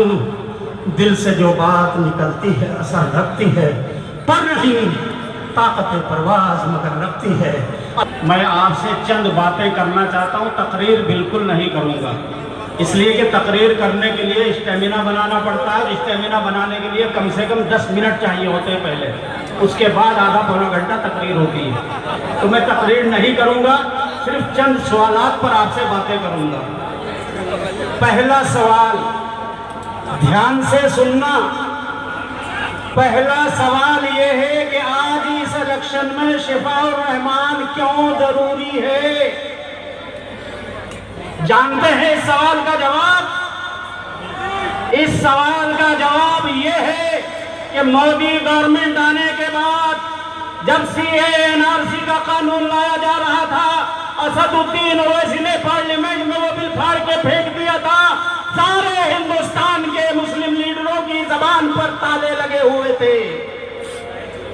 हूँ, दिल से जो बात निकलती है असर रखती है, पर नहीं ताकत परवाज मगर रखती है। मैं आपसे चंद बातें करना चाहता हूँ, तकरीर बिल्कुल नहीं करूँगा, इसलिए कि तकरीर करने के लिए स्टेमिना बनाना पड़ता है। स्टेमिना बनाने के लिए कम से कम 10 मिनट चाहिए होते हैं पहले, उसके बाद आधा पौना घंटा तकरीर होती है। तो मैं तकरीर नहीं करूँगा, सिर्फ चंद सवालात पर आपसे बातें करूँगा। पहला सवाल, ध्यान से सुनना। पहला सवाल ये है कि आज इस इलेक्शन में शिफाउर रहमान क्यों जरूरी है? जानते हैं इस सवाल का जवाब? इस सवाल का जवाब ये है कि मोदी गवर्नमेंट आने के बाद जब सीएए एनआरसी का कानून लाया जा रहा था, असदुद्दीन ओवैसी ने पार्लियामेंट में वो बिल फाड़ के फेंक दिया था। सारे हिंदुस्तान के मुस्लिम लीडरों की जबान पर ताले लगे हुए थे।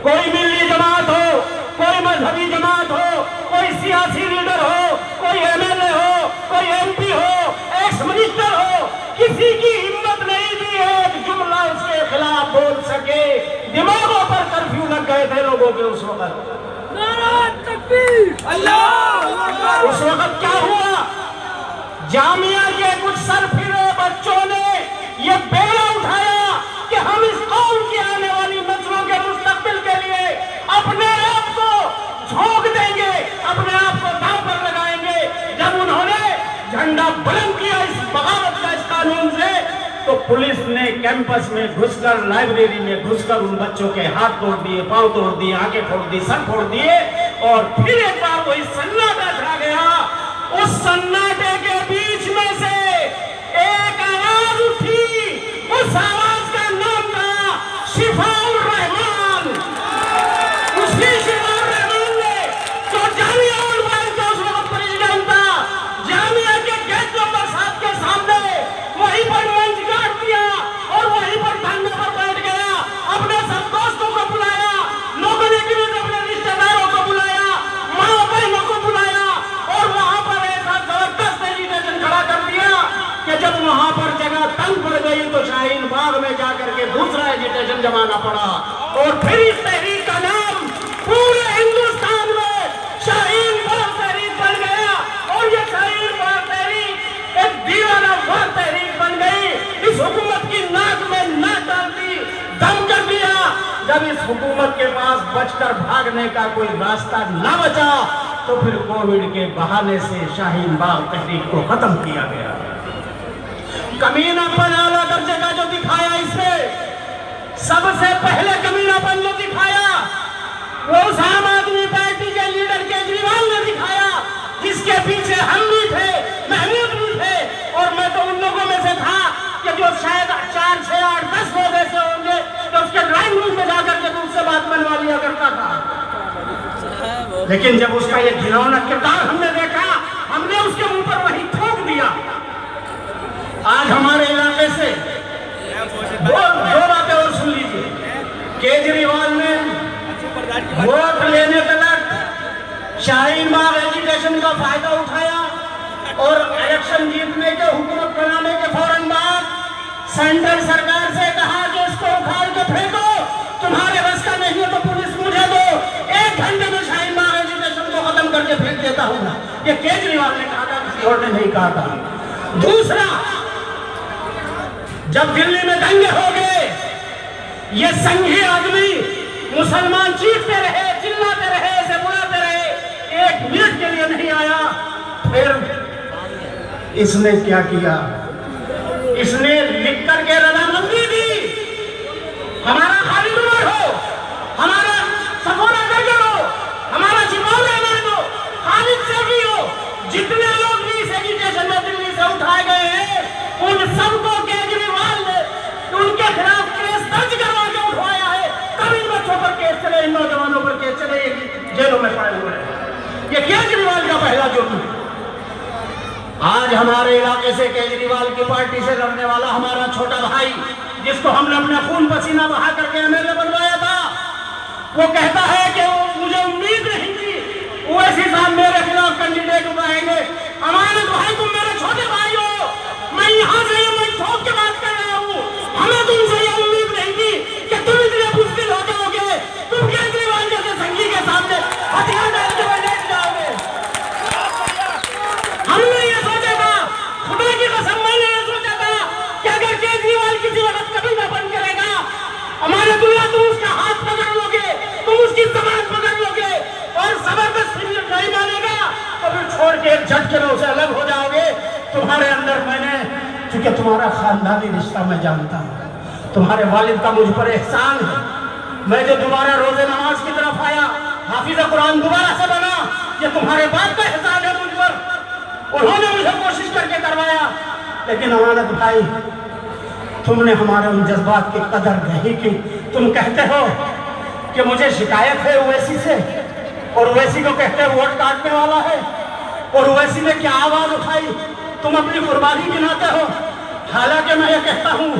कोई मिल्ली जमात हो, कोई मजहबी जमात हो, कोई सियासी लीडर हो, कोई एमएलए हो, कोई एमपी हो, एक्स मिनिस्टर हो, किसी की हिम्मत नहीं थी एक जुमला उसके खिलाफ बोल सके। दिमागों पर कर्फ्यू लग गए थे लोगों के उस वक्त। उस वक्त क्या हुआ? जामिया के कुछ सरफिरे बच्चों ने ये बेड़ा उठाया कि हम इस कौम की आने वाली नस्लों के मुस्तकबिल के लिए अपने आप को झोंक देंगे, अपने आप को दांव पर लगाएंगे। जब उन्होंने झंडा बुलंद किया इस बगावत का, इस कानून से, तो पुलिस ने कैंपस में घुसकर, लाइब्रेरी में घुसकर उन बच्चों के हाथ तोड़ दिए, पांव तोड़ दिए, आंखें फोड़ दी, सर फोड़ दिए। और फिर एक बार वही सन्नाटा छा गया। उस सन्नाटे के बीच में से एक आवाज उठी, उस आवाज का नाम था शिफाउर रहमान। उसी शिफाउर रहमान ने जो जामिया का उस वक्त प्रेसिडेंट था, जामिया के गेट नंबर 7 के सामने वहीं पर मंच गाड़ दिया और वहीं पर धरने पर बैठ गया। अपने सब दोस्तों को बुलाया, लोगों ने अपने रिश्तेदारों को बुलाया, माँ बहनों को बुलाया और वहां पर ऐसा जबरदस्त एजिटेशन खड़ा कर दिया कि जब वहां पर जगह तंग पड़ गई तो शाहीन बाग में जाकर के दूसरा एजिटेशन जमाना पड़ा। और फिर इस तहरीक का नाम पूरे हिंदुस्तान में शाहीन बाग तहरीक बन गया। और ये शाहीन बाग तहरीक एक दीवाना वार तहरीक बन गई। इस हुकूमत की नाक में नाक डाल दी, दम कर दिया। जब इस हुकूमत के पास बचकर भागने का कोई रास्ता न बचा तो फिर कोविड के बहाने से शाहीन बाग तहरीक को खत्म किया गया। कमीनापन आला दर्जे का जो दिखाया इसने, सबसे पहले कमीनापन जो दिखाया वो उस आम आदमी पार्टी के लीडर केजरीवाल ने दिखाया, जिसके पीछे हम भी थे, महमूद भी थे। और मैं तो उन लोगों में से था कि जो शायद 4, 6, 8, 10 लोग ऐसे होंगे जो उसके ड्राइंग रूम में जाकर के उससे बात बनवा लिया करता था। लेकिन जब उसका ये घिनौना किरदार हमने देखा, हमने उसके मुंह पर वही थूक दिया। आज हमारे इलाके से दो बातें और सुन लीजिए। केजरीवाल ने वोट लेने तक शाहीन बाग एजुकेशन का फायदा उठाया और इलेक्शन जीतने के, हुकूमत बनाने के फौरन बाद सेंट्रल सरकार से कहा कि इसको उखाड़ के फेंको, तुम्हारे बस का नहीं है तो पुलिस मुझे दो, 1 घंटे में शाहीन बाग एजुकेशन को खत्म करके फेंक देता हूँ। ये केजरीवाल ने कहा था, किसी और ने नहीं कहा था। दूसरा, जब दिल्ली में दंगे हो गए, ये संघी आदमी मुसलमान चीखते रहे, चिल्लाते रहे, ऐसे बुलाते रहे, 1 मिनट के लिए नहीं आया। फिर इसने क्या किया? इसने लिख करके रजामंदी दी, हमारा खालिद उमर हो, हमारा सफोरा गजर हो, हमारा जिमाल रहमान हो, खालिद सैफी हो, जितने लोग भी इस एजुकेशन में दिल्ली से उठाए गए हैं, उन सबको केजरीवाल ने उनके खिलाफ केस दर्ज करवा के उठवाया है। तब इन बच्चों पर केस चले, इन नौजवानों पर केस चले, जेलों में पड़े हुए हैं। ये केजरीवाल का पहला जुर्म है। आज हमारे इलाके से केजरीवाल की पार्टी से लड़ने वाला हमारा छोटा भाई, जिसको हमने अपना खून पसीना बहा करके एमएलए बनवाया था, वो कहता है कि मुझे उम्मीद नहीं थी ओवैसी साहब मेरे खिलाफ कैंडिडेट उठाएंगे। अमानत भाई, तुम मेरे छोटे भाई हो, मैं यहाँ से मैं ठोक के बात कर रहा हूँ। झटके में उसे अलग हो जाओगे। तुम्हारे अंदर मैंने, क्योंकि तुम्हारा खानदानी रिश्ता मैं जानता हूँ, तुम्हारे वालिद का मुझ पर एहसान है। मैं जो दोबारा रोजे नमाज की तरफ आया, हाफिज कुरान दोबारा से बना, ये तुम्हारे बाप का एहसान है मुझ पर। उन्होंने मुझे कोशिश करके करवाया। लेकिन अमानत भाई, तुमने हमारे उन जज्बात की कदर नहीं की। तुम कहते हो कि मुझे शिकायत है ओवैसी से, और ओवैसी को कहते हैं वोट काटने वाला है, और ओवैसी ने क्या आवाज उठाई, तुम अपनी कुर्बानी गिनाते हो। हालांकि मैं ये कहता हूँ,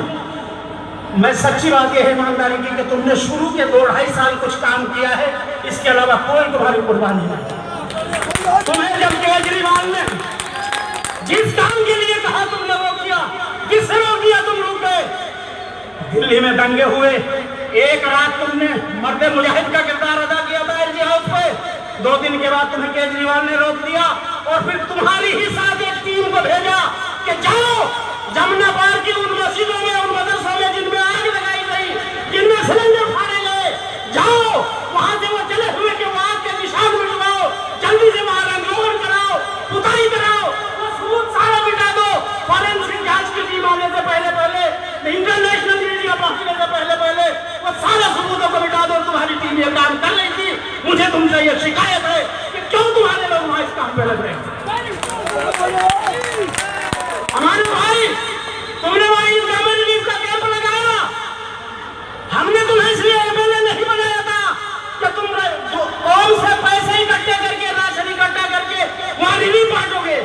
मैं सच्ची बात यह है ईमानदारी की कि तुमने शुरू के 2-2.5 साल कुछ काम किया है, इसके अलावा कोई तुम्हारी कुर्बानी नहीं। तुम्हें जब केजरीवाल ने जिस काम के लिए कहा तुमने वो किया, जिससे रोक दिया तुम रुक गए। दिल्ली में दंगे हुए, एक रात तुमने मर्द मुजाहिद का किरदार अदा किया था एलजी हाउस पे। 2 दिन के बाद तुम्हें केजरीवाल ने रोक दिया, और फिर तुम्हारी ही साथ एक टीम को भेजा कि जाओ जमुना पार की उन मस्जिदों में, उन मदरसों में जिनमें आग लगाई गई, जिनमें सिलेंडर फाड़े गए, जाओ वहां से वो जले हुए के वो आग के निशान मिटवाओ, जल्दी से वहां रंगरोगन कराओ, पुताई कराओ, वो सबूत सारा मिटा दो। फॉरेंसिक जांच की टीम आने से पहले, इंटरनेशनल मीडिया पहुंचने से पहले वो सारे सबूतों को मिटा दो। तुम्हारी टीम ये काम कर रही थी। मुझे तुमसे ये शिकायत है कि क्यों तुम्हारे लोग वहां इस काम पे लग रहे हैं। हमारे भाई, तुमने वहां ईदगाह में रिलीफ का कैंप लगाया, हमने तुम्हें इसलिए एमएलए नहीं बनाया था कि तुम कौन से पैसे इकट्ठे करके, राशन इकट्ठा करके वहां रिलीफ बांटोगे।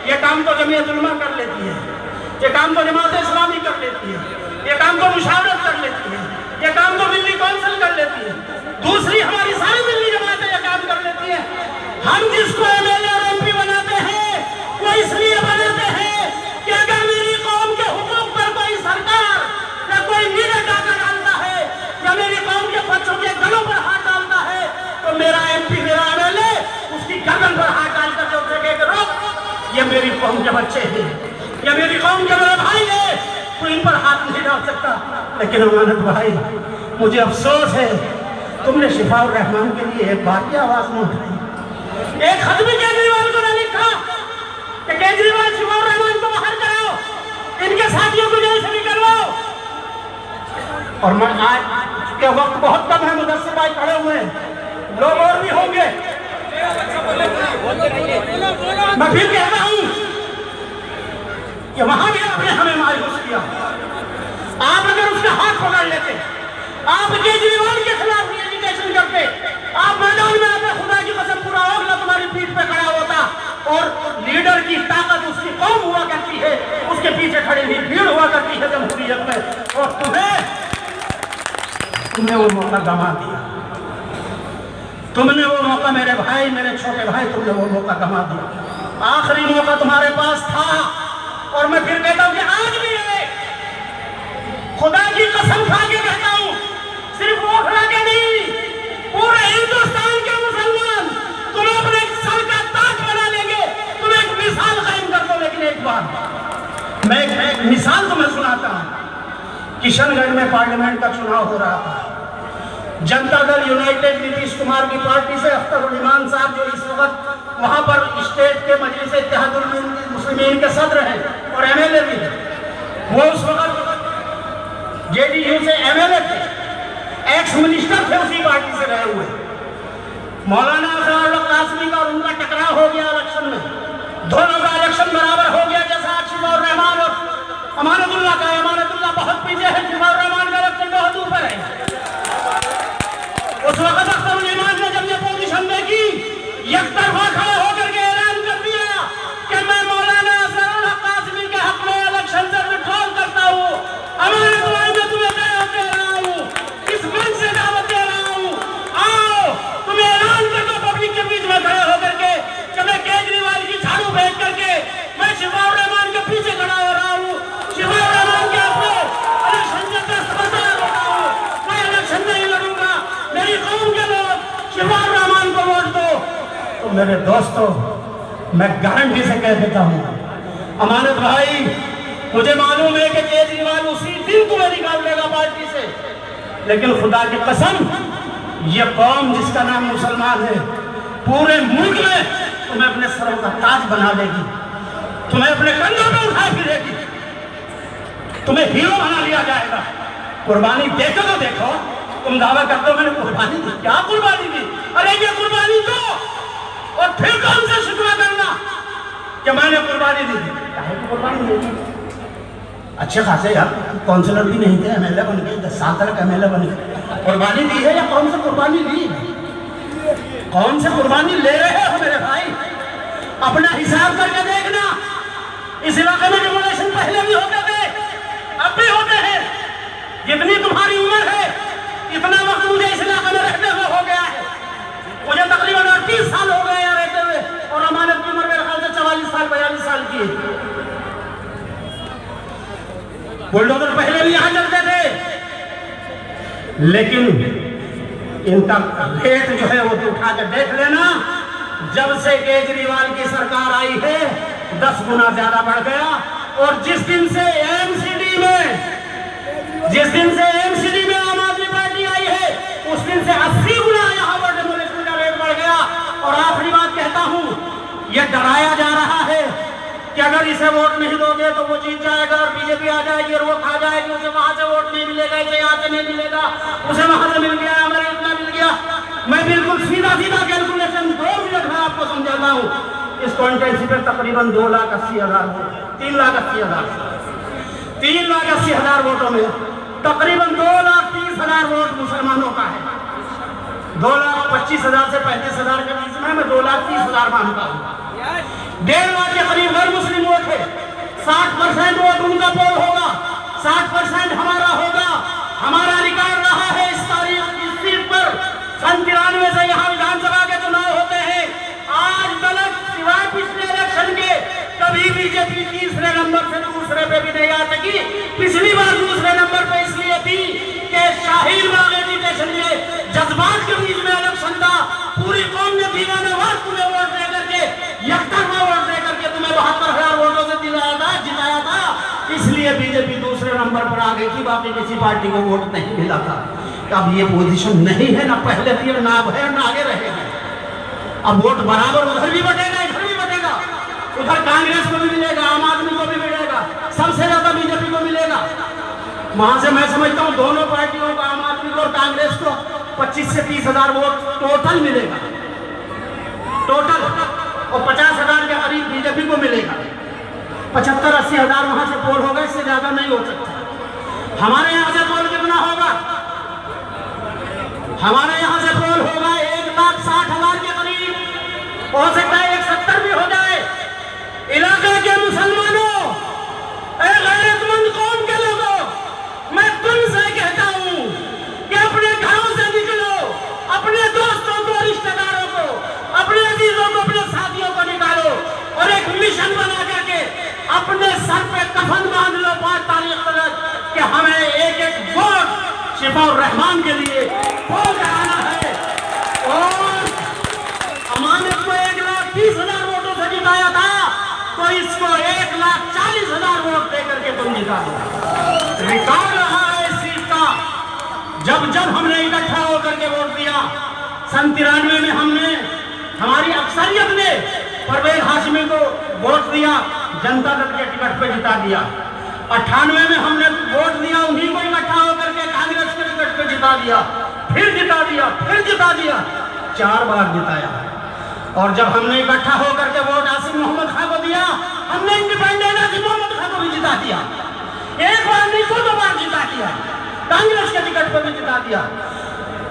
ये काम तो जमीयत उलमा कर लेती है, ये काम तो जमात इस्लामी कर लेती है, ये काम तो मुशावरत कर लेती है, ये काम तो दिल्ली काउंसिल कर लेती है, दूसरी हमारी सारी दिल्ली जमातें ये काम कर लेती है। हम जिसको एमएलए और एमपी बनाते हैं वो इसलिए बनाते हैं कि अगर मेरी कौम के हुकूक पर कोई सरकार या कोई नीरे डाका डालता है, या मेरी कौम के बच्चों के गलों पर हाथ डालता है, तो मेरा एमपी, मेरा एमएलए उसकी गर्दन पर हाथ डालकर जो उसे कहेगा रोक, ये मेरी कौम के बच्चे हैं, ये मेरी कौम के मेरे भाई है, तो इन पर हाथ नहीं डाल सकता। लेकिन अमानत भाई, मुझे अफसोस है, तुमने शिफाउर रहमान के लिए एक बार की आवाज नहीं उठाई। एक खत भी केजरीवाल को न लिखा कि केजरीवाल शिफाउर रहमान को बाहर कराओ, इनके साथियों को जेल से निकलवाओ। और मैं आज के वक्त बहुत कम है, मुदस्सिर भाई खड़े हुए हैं, लोग और भी होंगे। मैं फिर कहता हूं कि वहां भी आपने हमें मायूस किया। आप अगर उसका हाथ पकड़ लेते, आप केजरीवाल के खिलाफ एजुकेशन करते, आप मैदान में आते, खुदा की कसम पूरा ओखला तुम्हारी पीठ पे खड़ा होता, और लीडर की ताकत उसकी कौम हुआ करती है, उसके पीछे खड़ी हुई भीड़ हुआ करती है जमहूरियत में। और तुमने वो मौका गंवा दिया, तुमने वो मौका, मेरे भाई, मेरे छोटे भाई, तुमने वो मौका गंवा दिया। आखिरी मौका तुम्हारे पास था, और मैं फिर कहता हूं कि आज भी है, खुदा की कसम खा के कहता हूं, सिर्फ ओखला के नहीं, पूरे हिंदुस्तान के मुसलमान तुम्हें अपने सर का ताज बना लेंगे, तुम एक मिसाल कायम कर दो। लेकिन एक बार मैं एक मिसाल तुम्हें सुनाता हूं। किशनगढ़ में पार्लियामेंट का चुनाव हो रहा था, जनता दल यूनाइटेड नीतीश कुमार की पार्टी से अख्तर ईमान साहब, जो इस वक्त वहां पर स्टेट के मजलिस इत्तेहादुल मुस्लिमीन के सदर हैं और एमएलए भी हैं, वो उस वक्त जेडीयू से एमएलए थे, एक्स मिनिस्टर थे उसी पार्टी से रहे हुए। मौलाना अजहर कासमी का और उनका टकराव हो गया इलेक्शन में, दोनों का इलेक्शन बराबर हो गया। जैसा शिफाउर रहमान और अमानतुल्लाह का, अमानतुल्लाह बहुत पीछे है, शिफाउर रहमान का इलेक्शन बहुत ऊपर है। उस वक्त अख्तर ईमान ने जब ये पोजीशन देखी, एक तरफा खड़े होकर के ऐलान कर दिया कि मैं मौलाना अजहर कासमी के हक में इलेक्शन से विड्रॉल करता हूँ। अमानतुल्लाह में तुम्हें दे रहा हूँ, इस मंच से दावत दे रहा हूँ, आओ तुम्हें ऐलान कर दो पब्लिक के बीच में खड़े होकर के कि मैं केजरीवाल की झाड़ू फेंक करके मैं शिफाउर रहमान के पीछे खड़ा हो रहा हूँ। शिफाउर रहमान के अपने इलेक्शन से दस्तबरदार हो रहा हूँ, मैं इलेक्शन नहीं लड़ूंगा, मेरी कौम के लोग शिफाउर रहमान को वोट दो। तो मेरे दोस्तों, मैं गारंटी से कह देता हूँ, अमानत भाई, मुझे मालूम है कि केजरीवाल उसी दिन तुम्हें निकाल देगा पार्टी से, लेकिन खुदा की कसम, ये कौम जिसका नाम मुसलमान है, पूरे मुल्क में तुम्हें अपने सरों का ताज बना लेगी, तुम्हें अपने कंधों में उठा फिरेगी, तुम्हें हीरो बना लिया जाएगा। कुर्बानी देखो तो देखो, तुम दावा करते हो मैंने कुर्बानी दी। क्या कुर्बानी दी? अरे ये कुर्बानी दो और फिर कौन से शिकवा करना कि मैंने कुर्बानी दी थी। कुर्बानी दी अच्छे खासे यार काउंसिलर भी नहीं थे, एमएलए बन गए, 10 साल तक एमएलए बन गए। कुर्बानी दी है या कौन सी कुर्बानी ली? कौन से कुर्बानी ले रहे हो मेरे भाई? अपना हिसाब करके देखना। इस इलाके में रिवोल्यूशन पहले भी होते थे, अब भी होते हैं। जितनी तुम्हारी उम्र है इतना वक्त मुझे इस इलाके में रहते हुए हो गया है। मुझे तकरीबन 38 साल हो गए यहाँ रहते हुए, और अमानत की उम्र मेरे ख्याल से 44 साल 42 साल की है। बुलडोजर पहले भी यहां चलते थे, लेकिन इनका रेट जो है वो उठा कर देख लेना। जब से केजरीवाल की सरकार आई है 10 गुना ज्यादा बढ़ गया। और जिस दिन से एमसीडी में आम आदमी पार्टी आई है उस दिन से 80 गुना यहाँ पर डेमोलिशन का रेट बढ़ गया। और आखिरी बात कहता हूँ, ये डराया जा रहा है कि अगर इसे वोट नहीं दोगे तो वो जीत जाएगा और बीजेपी आ जाएगी और वो खा जाएगी, उसे वहां से वोट नहीं मिलेगा, इसे यहाँ से नहीं मिलेगा, उसे वहां से मिल गया, हमें इतना मिल गया। मैं बिल्कुल सीधा कैलकुलेशन 2 मिनट में आपको समझाता हूँ। इस कॉन्स्टिट्यूंसी पे तकरीबन 2,80,000 वोट, 3,80,000, 3,80,000 वोटों में तकरीबन 2,30,000 वोट मुसलमानों का है। 2,25,000 से 35,000 के बीच में मैं 2,30,000 मानता हूँ। 1.5 लाख के करीब गैर मुस्लिम वोट है। 60% वोट उनका पोल होगा, 60% हमारा होगा। हमारा रिकॉर्ड रहा है इस तारीख इस सीट पर 93 से यहाँ विधानसभा के चुनाव होते हैं। आज तक सिवाय पिछले इलेक्शन के कभी बीजेपी तीसरे नंबर से दूसरे पे भी नहीं आ सकी। पिछली बार दूसरे नंबर पे इसलिए थी कि शाहीन बाग एजुकेशन में जज्बात के बीच में इलेक्शन था। पूरी कौम ने दीवानावार तुम्हें वोट दे करके, यकतरफा वोट दे करके तुम्हें 72,000 वोटों से जिताया था। इसलिए बीजेपी दूसरे नंबर पर आ गई थी, बाकी किसी पार्टी को वोट नहीं मिला था। अब ये पोजीशन नहीं है, ना पहले थी ना अब है ना आगे रहेगा। अब वोट बराबर उधर भी बटेगा इधर भी बटेगा। उधर कांग्रेस को भी मिलेगा, आम आदमी को भी मिलेगा, सबसे ज्यादा बीजेपी को मिलेगा। वहां से मैं समझता हूँ दोनों पार्टियों को, आम आदमी को और कांग्रेस को 25 से 30,000 वोट टोटल मिलेगा, टोटल। और 50,000 के करीब बीजेपी को मिलेगा। 75-80,000 वहां से पोल होगा, इससे ज्यादा नहीं हो सकता। हमारे यहाँ से पोल कितना होगा? हमारे यहाँ से पोल होगा 1,60,000 के करीब, हो सकता है 170 भी हो जाए। इलाके के मुसलमानों, गैरतमंद कौम के लोगों, मैं तुमसे कहता हूँ कि अपने घरों से निकलो, अपने दोस्तों को, रिश्तेदारों को, अपने अजीजों को, अपने साथियों को निकालो और एक मिशन बना करके अपने सर पे कफन बांध लो 5 तारीख तक कि हमें एक वोट शिफाउर रहमान के लिए वोट कराना है। और अमानत को 1,30,000 वोटों से जिताया था, तो इसको 1,40,000 वोट दे करके तुम जिता दो। रिकॉर्ड रहा है इस सीट का। जब हमने इकट्ठा होकर के वोट दिया, 93 में हमने, हमारी अक्सरियत ने परवेज हाशमी को वोट दिया, जनता दल के टिकट पे जिता दिया। 98 में हमने वोट दिया, उन्हीं को इकट्ठा होकर के कांग्रेस के टिकट पे जिता दिया, फिर जिता दिया, फिर जिता दिया, 4 बार जिताया। और जब हमने इकट्ठा होकर के वोट आसिफ मोहम्मद खान को दिया, हमने इंडिपेंडेंट आसिफ मोहम्मद खान को भी जिता दिया। 1 बार नहीं 2 बार जिता दिया, कांग्रेस के टिकट पर भी जिता दिया।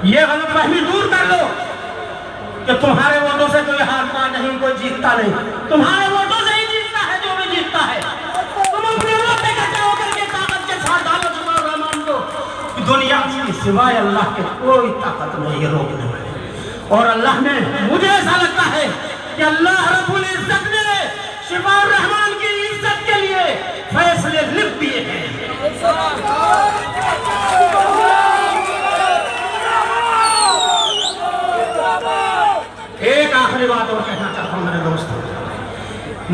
ये गलतफहमी दूर कर लो कि तुम्हारे वोटों से कोई हारता नहीं, कोई जीतता नहीं। तुम्हारे वोटों से ही जीतता है जो भी जीतता है। तुम अपने वोट इकट्ठा होकर के ताकत के साथ डालो शिफाउर रहमान को। दुनिया की सिवाय अल्लाह के कोई ताकत नहीं है रोकने वाली। और अल्लाह ने, मुझे ऐसा लगता है कि अल्लाह रब्बुल इज्जत ने शिफाउर रहमान की इज्जत के लिए फैसले लिख दिए हैं। एक आखिरी बात और कहना चाहता हूं मेरे दोस्तों,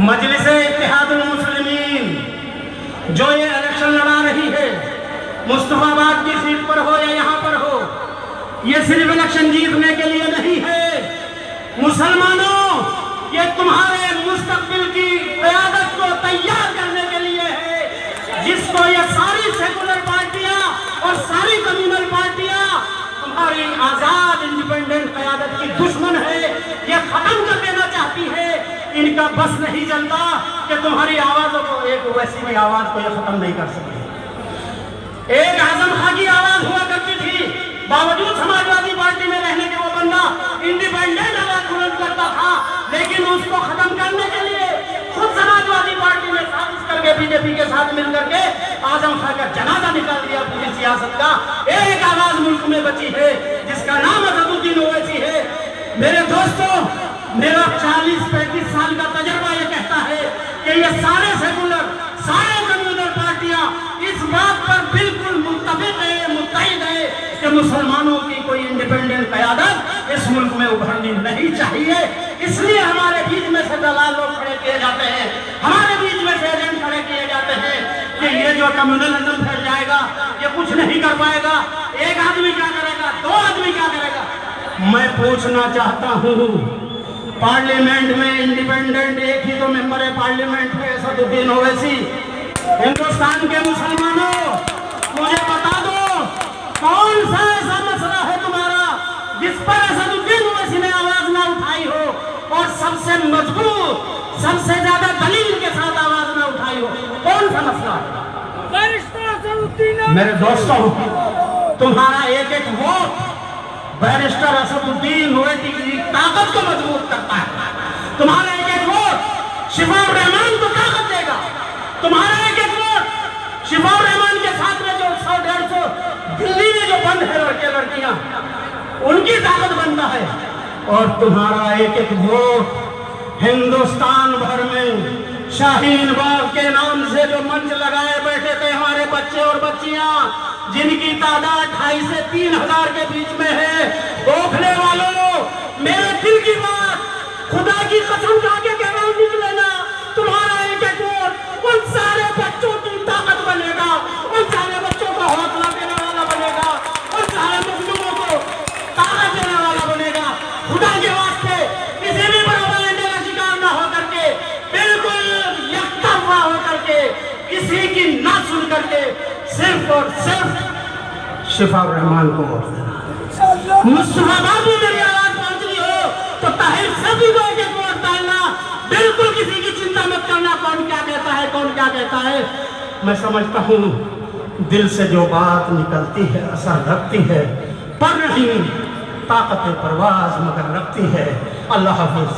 मजलिस-ए इत्तेहादुल मुस्लिमीन जो ये इलेक्शन लड़ा रही है, मुस्तफाबाद की सीट पर हो या यहाँ पर हो, ये सिर्फ इलेक्शन जीतने के लिए नहीं है। मुसलमानों, ये तुम दोस्तों, ये सारी सेकुलर पार्टियां और सारी कम्युनल पार्टियां तुम्हारी आजाद इंडिपेंडेंट क़यादत की दुश्मन है, ये खत्म कर देना चाहती है। इनका बस नहीं चलता कि तुम्हारी आवाजों को, एक वैसी भी आवाज को ये खत्म नहीं कर सकते। एक आजम खां की आवाज हुआ करती थी, बावजूद समाजवादी पार्टी में रहने के वो बंदा इंडिपेंडेंट आवाज बुलंद करता था, लेकिन उसको खत्म करने के लिए खुद समाजवादी पार्टी ने साजिश करके बीजेपी के साथ मिलकर के आजम खां का जनाजा निकाल दिया पूरी सियासत का। एक आवाज मुल्क में बची है जिसका नाम असदुद्दीन ओवैसी है। मेरे दोस्तों, मेरा 40-35 साल का तजर्बा ये कहता है कि ये सारे सेकुलर, सारे कम्युनल पार्टियां इस बात पर बिल्कुल मुत्तफिक है, मुत्तहिद है कि मुसलमानों की कोई इंडिपेंडेंट क़यादत इस मुल्क में उभरनी नहीं चाहिए। इसलिए हमारे बीच में से दलाल लोग खड़े किए जाते हैं, हमारे बीच में से एजेंट खड़े किए जाते हैं कि ये जो कम्युनलिज्म फैल जाएगा ये कुछ नहीं कर पाएगा। एक आदमी क्या करेगा, दो आदमी क्या करेगा। मैं पूछना चाहता हूँ, पार्लियामेंट में इंडिपेंडेंट एक ही तो मेंबर है पार्लियामेंट में, असदुद्दीन ओवैसी। हिंदुस्तान के मुसलमानों, मुझे बता दो कौन सा ऐसा मसला है तुम्हारा जिस पर असदुद्दीन ओवैसी ने आवाज ना उठाई हो, और सबसे मजबूत, सबसे ज्यादा दलील के साथ आवाज ना उठाई हो। कौन सा मसला है? मेरे दोस्तों, तुम्हारा एक एक वोट बैरिस्टर असदुद्दीन ओवैसी की ताकत को मजबूत करता है। तुम्हारा एक एक वोट शिफाउर रहमान को ताकत देगा। तुम्हारा एक एक वोट शिफाउर रहमान के साथ में जो 100-150 दिल्ली में जो बंद है लड़के लड़कियां, उनकी ताकत बनता है। और तुम्हारा एक एक वोट हिंदुस्तान भर में शाहीन बाग के नाम से जो मंच लगाए बैठे थे हमारे बच्चे और बच्चियां, जिनकी तादाद 2,500 से 3,000 के बीच में है। ओखले वालों, मेरे दिल की बात खुदा की कसम खा के कह रहा हूं, निकले ना, तुम्हारा एक एक वोट उन सारे बच्चों की ताकत बनेगा, उन सारे बच्चों को हौसला देने वाला बनेगा, उन सारे मजलूमों को ताकत देने वाला बनेगा। खुदा के वास्ते किसी भी प्रोपेगेंडे का शिकार ना होकर के, बिल्कुल यकतरफा होकर के, किसी की ना सुन करके सिर्फ और सिर्फ शिफाउर रहमान को वोट देना। मुस्तफा बाबू मेरी आवाज पहुंचनी हो तो ताहिर सभी को एक एक वोट डालना। बिल्कुल किसी की चिंता मत करना कौन क्या कहता है, कौन क्या कहता है। मैं समझता हूँ दिल से जो बात निकलती है असर रखती है, पर नहीं ताकत परवाज मगर रखती है। अल्लाह हाफिज।